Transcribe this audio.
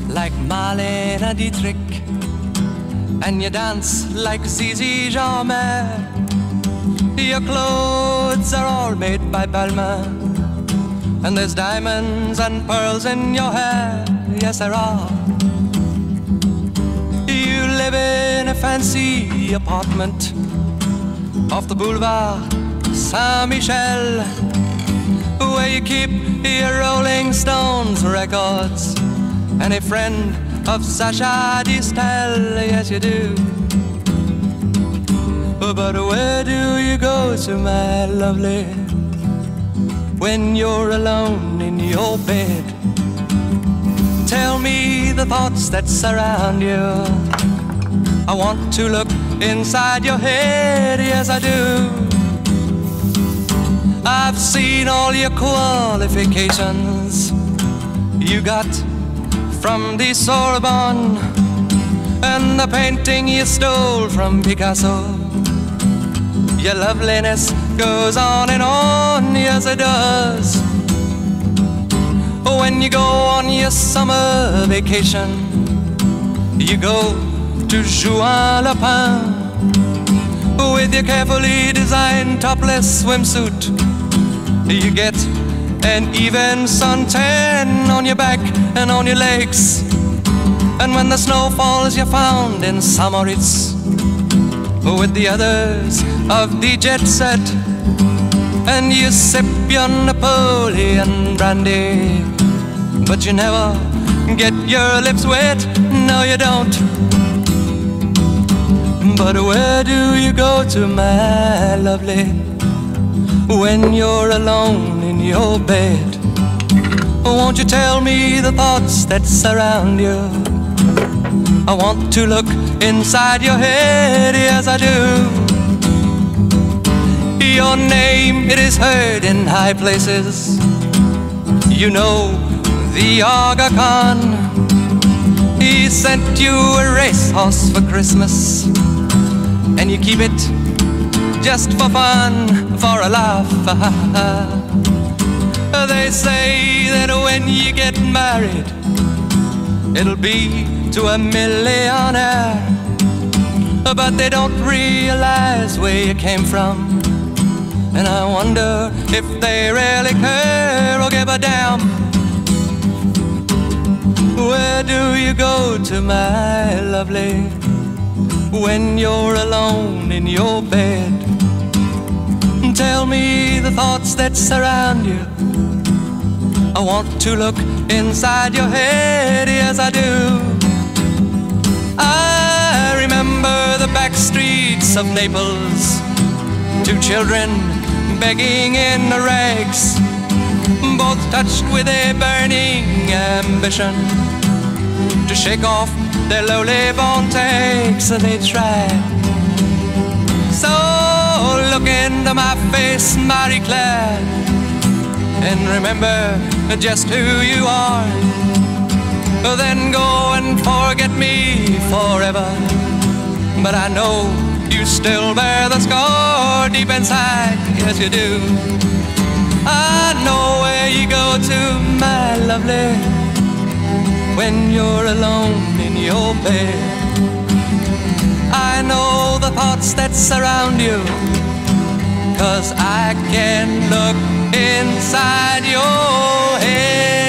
Like Marlene Dietrich, and you dance like Zizi Jeanmaire. Your clothes are all made by Balmain, and there's diamonds and pearls in your hair. Yes, there are. You live in a fancy apartment off the Boulevard Saint-Michel, where you keep your Rolling Stones records and a friend of Sacha Distel. Yes, you do. But where do you go to, my lovely, when you're alone in your bed? Tell me the thoughts that surround you. I want to look inside your head. Yes, I do. I've seen all your qualifications you got from the Sorbonne, and the painting you stole from Picasso. Your loveliness goes on and on, yes it does. When you go on your summer vacation, you go to Juan-le-Pin with your carefully designed topless swimsuit. You get an even suntan on your back and on your legs, and when the snow falls you're found in Samoritz with the others of the jet set, and you sip your Napoleon brandy, but you never get your lips wet. No, you don't. But where do you go to, my lovely, when you're alone in your bed? Won't you tell me the thoughts that surround you? I want to look inside your head, yes I do. Your name, it is heard in high places. You know the Aga Khan. He sent you a racehorse for Christmas, and you keep it just for fun, for a laugh. They say that when you get married, it'll be to a millionaire, but they don't realize where you came from, and I wonder if they really care or give a damn. Where do you go to, my lovely, when you're alone in your bed? Tell me the thoughts that surround you. I want to look inside your head, yes I do. I remember the back streets of Naples, two children begging in the rags, both touched with a burning ambition to shake off their lowly born takes. They try. So look into my face, Marie-Claire, and remember just who you are. Then go and forget me forever, but I know you still bear the scar deep inside, yes you do. I know where you go to, my lovely, when you're alone in your bed. I know the thoughts that surround you, 'cause I can look inside your head.